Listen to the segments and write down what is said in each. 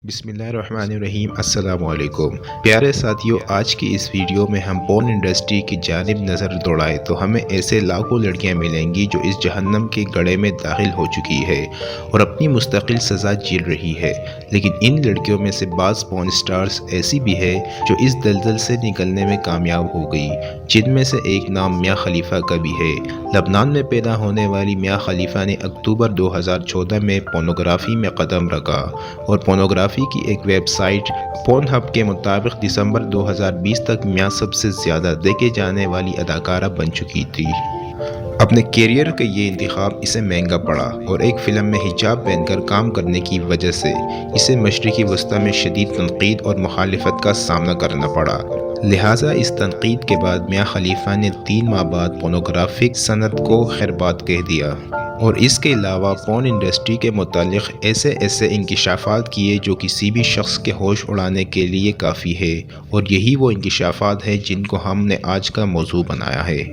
बिस्मिल्लाहिर्रहमानिर्रहीम। अस्सलाम वालेकुम प्यारे साथियों, आज की इस वीडियो में हम पोर्न इंडस्ट्री की जानिब नज़र दौड़ाएं तो हमें ऐसे लाखों लड़कियां मिलेंगी जो इस जहन्नम के गड्ढे में दाखिल हो चुकी है और अपनी मुस्तकिल सज़ा झेल रही है। लेकिन इन लड़कियों में से बाज़ पोर्न स्टार्स ऐसी भी है जो इस दलदल से निकलने में कामयाब हो गई, जिनमें से एक नाम मियां खलीफा का भी है। लबनान में पैदा होने वाली मियां खलीफा ने अक्टूबर 2014 में पोर्नोग्राफी में कदम रखा और पोर्नोग्राफी की एक वेबसाइट पोर्नहब के मुताबिक दिसंबर 2020 तक मियां सबसे ज़्यादा देखे जाने वाली अदाकारा बन चुकी थी। अपने कैरियर का ये इंतखाब इसे महंगा पड़ा और एक फ़िल्म में हिजाब पहनकर काम करने की वजह से इसे मशरिकी वस्ती में शदीद तनकीद और मुखालिफत का सामना करना पड़ा। लिहाजा इस तनकीद के बाद मियां खलीफा ने 3 माह बाद पोर्नोग्राफिक सनत को खैरबाद कह दिया और इसके अलावा पोर्न इंडस्ट्री के मुतालिक ऐसे इंकिशाफात किए जो किसी भी शख्स के होश उड़ाने के लिए काफ़ी है, और यही वो इंकिशाफात है जिनको हमने आज का मौजू बनाया है।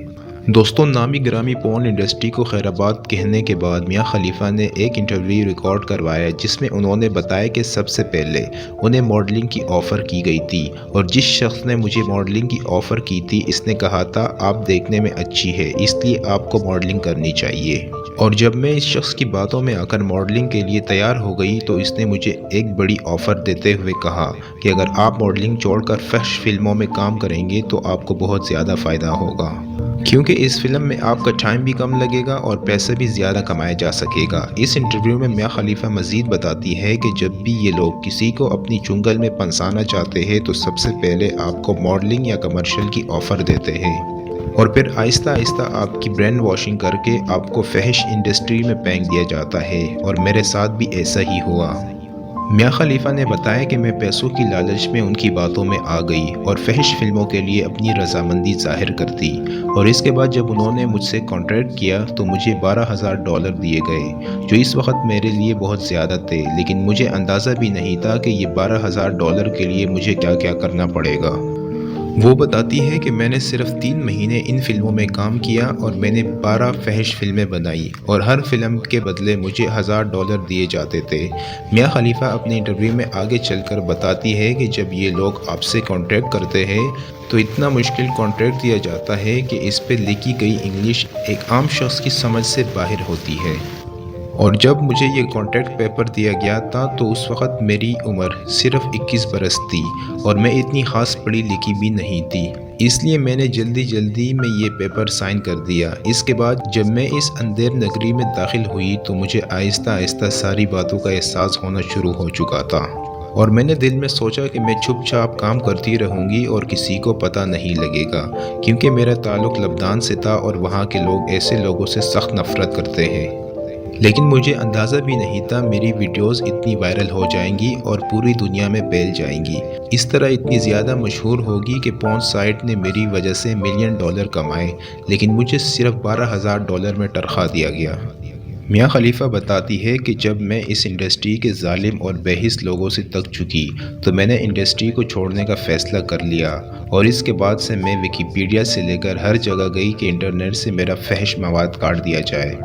दोस्तों, नामी ग्रामी पोर्न इंडस्ट्री को खैराबाद कहने के बाद मियां खलीफा ने एक इंटरव्यू रिकॉर्ड करवाया जिसमें उन्होंने बताया कि सबसे पहले उन्हें मॉडलिंग की ऑफ़र की गई थी और जिस शख्स ने मुझे मॉडलिंग की ऑफ़र की थी इसने कहा था आप देखने में अच्छी है इसलिए आपको मॉडलिंग करनी चाहिए। और जब मैं इस शख्स की बातों में आकर मॉडलिंग के लिए तैयार हो गई तो इसने मुझे एक बड़ी ऑफ़र देते हुए कहा कि अगर आप मॉडलिंग छोड़कर फैशन फिल्मों में काम करेंगे तो आपको बहुत ज़्यादा फ़ायदा होगा, क्योंकि इस फिल्म में आपका टाइम भी कम लगेगा और पैसे भी ज़्यादा कमाया जा सकेगा। इस इंटरव्यू में मियां खलीफा मज़ीद बताती है कि जब भी ये लोग किसी को अपनी चुंगल में फंसाना चाहते हैं तो सबसे पहले आपको मॉडलिंग या कमर्शियल की ऑफ़र देते हैं और फिर आहिस्ता आहिस्ता आपकी ब्रेन वॉशिंग करके आपको फहश इंडस्ट्री में फेंक दिया जाता है, और मेरे साथ भी ऐसा ही हुआ। मियां खलीफा ने बताया कि मैं पैसों की लालच में उनकी बातों में आ गई और फहश फिल्मों के लिए अपनी रजामंदी जाहिर कर दी, और इसके बाद जब उन्होंने मुझसे कॉन्ट्रैक्ट किया तो मुझे $12,000 दिए गए, जो इस वक्त मेरे लिए बहुत ज़्यादा थे। लेकिन मुझे अंदाज़ा भी नहीं था कि ये $12,000 के लिए मुझे क्या क्या करना पड़ेगा। वो बताती है कि मैंने सिर्फ 3 महीने इन फिल्मों में काम किया और मैंने 12 फहश फिल्में बनाई और हर फिल्म के बदले मुझे $1,000 दिए जाते थे। मियां खलीफा अपने इंटरव्यू में आगे चलकर बताती है कि जब ये लोग आपसे कॉन्ट्रैक्ट करते हैं तो इतना मुश्किल कॉन्ट्रैक्ट दिया जाता है कि इस पे लिखी गई इंग्लिश एक आम शख्स की समझ से बाहर होती है। और जब मुझे ये कॉन्ट्रैक्ट पेपर दिया गया था तो उस वक़्त मेरी उम्र सिर्फ 21 बरस थी और मैं इतनी ख़ास पढ़ी लिखी भी नहीं थी, इसलिए मैंने जल्दी में ये पेपर साइन कर दिया। इसके बाद जब मैं इस अंधेर नगरी में दाखिल हुई तो मुझे आहिस्ता आहिस्ता सारी बातों का एहसास होना शुरू हो चुका था और मैंने दिल में सोचा कि मैं चुपचाप काम करती रहूँगी और किसी को पता नहीं लगेगा, क्योंकि मेरा ताल्लुक़ लबनान से था और वहाँ के लोग ऐसे लोगों से सख्त नफ़रत करते हैं। लेकिन मुझे अंदाज़ा भी नहीं था मेरी वीडियोस इतनी वायरल हो जाएंगी और पूरी दुनिया में फैल जाएंगी। इस तरह इतनी ज़्यादा मशहूर होगी कि पोर्न साइट ने मेरी वजह से $1 मिलियन कमाए, लेकिन मुझे सिर्फ $12,000 में तनख्वाह दिया गया। मियां खलीफा बताती है कि जब मैं इस इंडस्ट्री के जालिम और बेहिस लोगों से थक चुकी तो मैंने इंडस्ट्री को छोड़ने का फ़ैसला कर लिया, और इसके बाद से मैं विकिपीडिया से लेकर हर जगह गई कि इंटरनेट से मेरा फहश मवाद काट दिया जाए,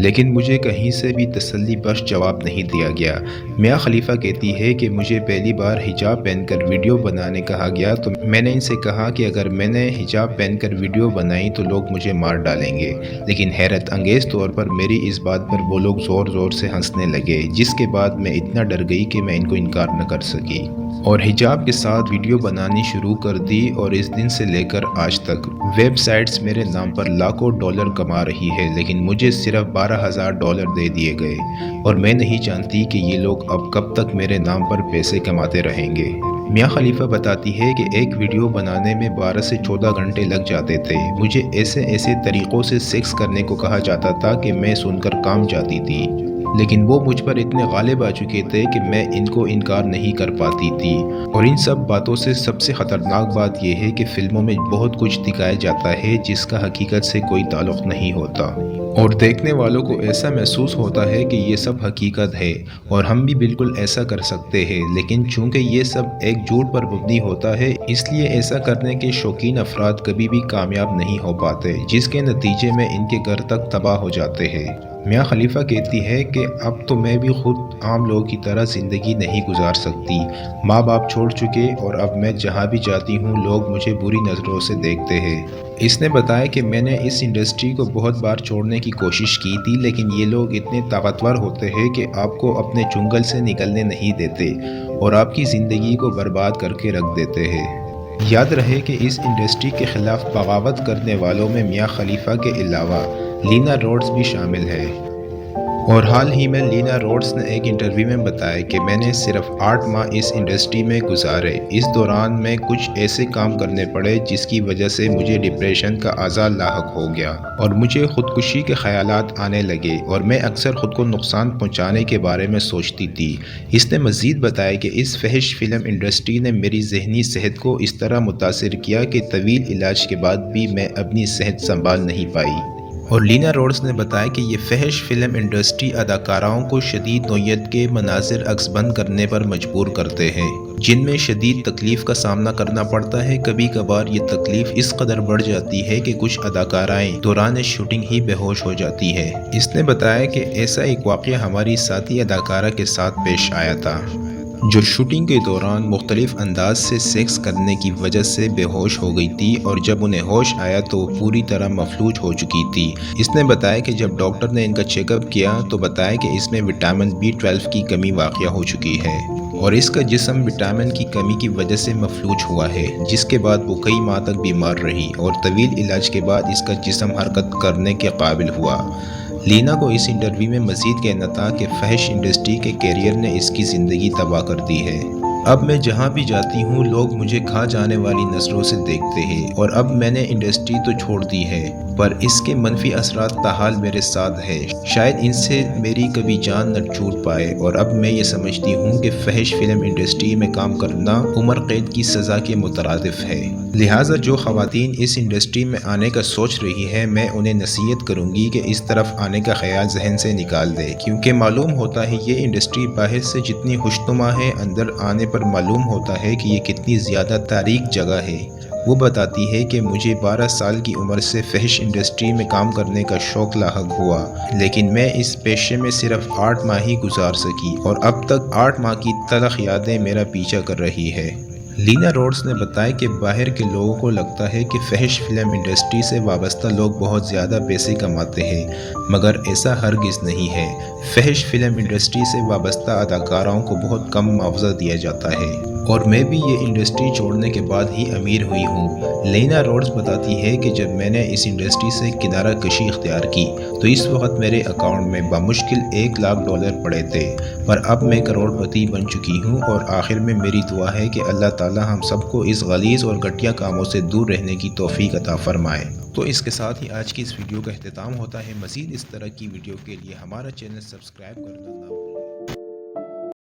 लेकिन मुझे कहीं से भी तसल्ली बख्श जवाब नहीं दिया गया। मियां खलीफा कहती है कि मुझे पहली बार हिजाब पहनकर वीडियो बनाने कहा गया तो मैंने इनसे कहा कि अगर मैंने हिजाब पहनकर वीडियो बनाई तो लोग मुझे मार डालेंगे, लेकिन हैरत अंगेज़ तौर पर मेरी इस बात पर वो लोग ज़ोर से हंसने लगे, जिसके बाद मैं इतना डर गई कि मैं इनको इनकार न कर सकी और हिजाब के साथ वीडियो बनानी शुरू कर दी। और इस दिन से लेकर आज तक वेबसाइट्स मेरे नाम पर लाखों डॉलर कमा रही है, लेकिन मुझे सिर्फ $12,000 दे दिए गए, और मैं नहीं जानती कि ये लोग अब कब तक मेरे नाम पर पैसे कमाते रहेंगे। मियां खलीफा बताती है कि एक वीडियो बनाने में 12 से 14 घंटे लग जाते थे। मुझे ऐसे तरीक़ों से सेक्स करने को कहा जाता था कि मैं सुनकर काम जाती थी, लेकिन वो मुझ पर इतने गालिब आ चुके थे कि मैं इनको इनकार नहीं कर पाती थी। और इन सब बातों से सबसे ख़तरनाक बात यह है कि फ़िल्मों में बहुत कुछ दिखाया जाता है जिसका हकीकत से कोई ताल्लुक़ नहीं होता, और देखने वालों को ऐसा महसूस होता है कि ये सब हकीकत है और हम भी बिल्कुल ऐसा कर सकते हैं। लेकिन चूँकि ये सब एक झूठ पर मबनी होता है, इसलिए ऐसा करने के शौकीन अफराद कभी भी कामयाब नहीं हो पाते, जिसके नतीजे में इनके घर तक तबाह हो जाते हैं। میاں خلیفہ کہتی ہے کہ اب تو میں بھی خود عام لوگوں کی طرح زندگی نہیں گزار سکتی، ماں باپ چھوڑ چکے اور اب میں جہاں بھی جاتی ہوں لوگ مجھے بری نظروں سے دیکھتے ہیں۔ اس نے بتایا کہ میں نے اس انڈسٹری کو بہت بار چھوڑنے کی کوشش کی تھی، لیکن یہ لوگ اتنے طاقتور ہوتے ہیں کہ آپ کو اپنے چنگل سے نکلنے نہیں دیتے اور آپ کی زندگی کو برباد کر کے رکھ دیتے ہیں۔ یاد رہے کہ اس انڈسٹری کے خلاف بغاوت کرنے والوں میں میاں خلیفہ کے علاوہ لینا روڈس بھی شامل ہے۔ اور حال ہی میں لینا روڈس نے ایک انٹرویو میں بتایا کہ میں نے صرف 8 ماہ اس انڈسٹری میں گزارے، اس دوران میں کچھ ایسے کام کرنے پڑے جس کی وجہ سے مجھے ڈپریشن کا عذاب لاحق ہو گیا اور مجھے خودکشی کے خیالات آنے لگے اور میں اکثر خود کو نقصان پہنچانے کے بارے میں سوچتی تھی۔ اس نے مزید بتایا کہ اس فحش فلم انڈسٹری نے میری ذہنی صحت کو اس طرح متاثر کیا کہ طویل علاج کے بعد بھی میں اپنی صحت سنبھال نہیں پائی۔ اور لینا روڈس نے بتایا کہ یہ فحش فلم انڈسٹری اداکاراؤں کو شدید نوعیت کے مناظر عکس بند کرنے پر مجبور کرتے ہیں، جن میں شدید تکلیف کا سامنا کرنا پڑتا ہے۔ کبھی کبھار یہ تکلیف اس قدر بڑھ جاتی ہے کہ کچھ اداکارائیں دوران شوٹنگ ہی بے ہوش ہو جاتی ہیں۔ اس نے بتایا کہ ایسا ایک واقعہ ہماری ساتھی اداکارہ کے ساتھ پیش آیا تھا، جو شوٹنگ کے دوران مختلف انداز سے سیکس کرنے کی وجہ سے بے ہوش ہو گئی تھی اور جب انہیں ہوش آیا تو پوری طرح مفلوج ہو چکی تھی۔ اس نے بتایا کہ جب ڈاکٹر نے ان کا چیک اپ کیا تو بتایا کہ اس میں وٹامن B12 کی کمی واقع ہو چکی ہے اور اس کا جسم وٹامن کی کمی کی وجہ سے مفلوج ہوا ہے، جس کے بعد وہ کئی ماہ تک بیمار رہی اور طویل علاج کے بعد اس کا جسم حرکت کرنے کے قابل ہوا۔ لینا کو اس انٹرویو میں مزید کہنا تھا کہ فحش انڈسٹری کے کیریئر نے اس کی زندگی تباہ کر دی ہے۔ اب میں جہاں بھی جاتی ہوں لوگ مجھے کھا جانے والی نظروں سے دیکھتے ہیں اور اب میں نے انڈسٹری تو چھوڑ دی ہے پر اس کے منفی اثرات تاحال میرے ساتھ ہے، شاید ان سے میری کبھی جان نہ چھوٹ پائے اور اب میں یہ سمجھتی ہوں کہ فحش فلم انڈسٹری میں کام کرنا عمر قید کی سزا کے مترادف ہے۔ لہٰذا جو خواتین اس انڈسٹری میں آنے کا سوچ رہی ہیں میں انہیں نصیحت کروں گی کہ اس طرف آنے کا خیال ذہن سے نکال دے، کیونکہ معلوم ہوتا ہے یہ انڈسٹری باہر سے جتنی خوشنما ہے اندر آنے پر معلوم ہوتا ہے کہ یہ کتنی زیادہ تاریک جگہ ہے۔ وہ بتاتی ہے کہ مجھے 12 سال کی عمر سے فحش انڈسٹری میں کام کرنے کا شوق لاحق ہوا، لیکن میں اس پیشے میں صرف 8 ماہ ہی گزار سکی اور اب تک 8 ماہ کی تلخ یادیں میرا پیچھا کر رہی ہے۔ لینا روڈس نے بتایا کہ باہر کے لوگوں کو لگتا ہے کہ فحش فلم انڈسٹری سے وابستہ لوگ بہت زیادہ پیسے کماتے ہیں، مگر ایسا ہرگز نہیں ہے۔ فحش فلم انڈسٹری سے وابستہ اداکاراؤں کو بہت کم معاوضہ دیا جاتا ہے اور میں بھی یہ انڈسٹری چھوڑنے کے بعد ہی امیر ہوئی ہوں۔ لینا روڈس بتاتی ہے کہ جب میں نے اس انڈسٹری سے کنارہ کشی اختیار کی تو اس وقت میرے اکاؤنٹ میں بمشکل $1,00,000 پڑے تھے، پر اب میں کروڑ پتی بن چکی ہوں اور آخر میں میری دعا ہے کہ اللہ تعالی ہم سب کو اس غلیظ اور گھٹیا کاموں سے دور رہنے کی توفیق عطا فرمائے۔ تو اس کے ساتھ ہی آج کی اس ویڈیو کا اختتام ہوتا ہے۔ مزید اس طرح کی ویڈیو کے لیے ہمارا چینل سبسکرائب کرنا نہ بھولیں۔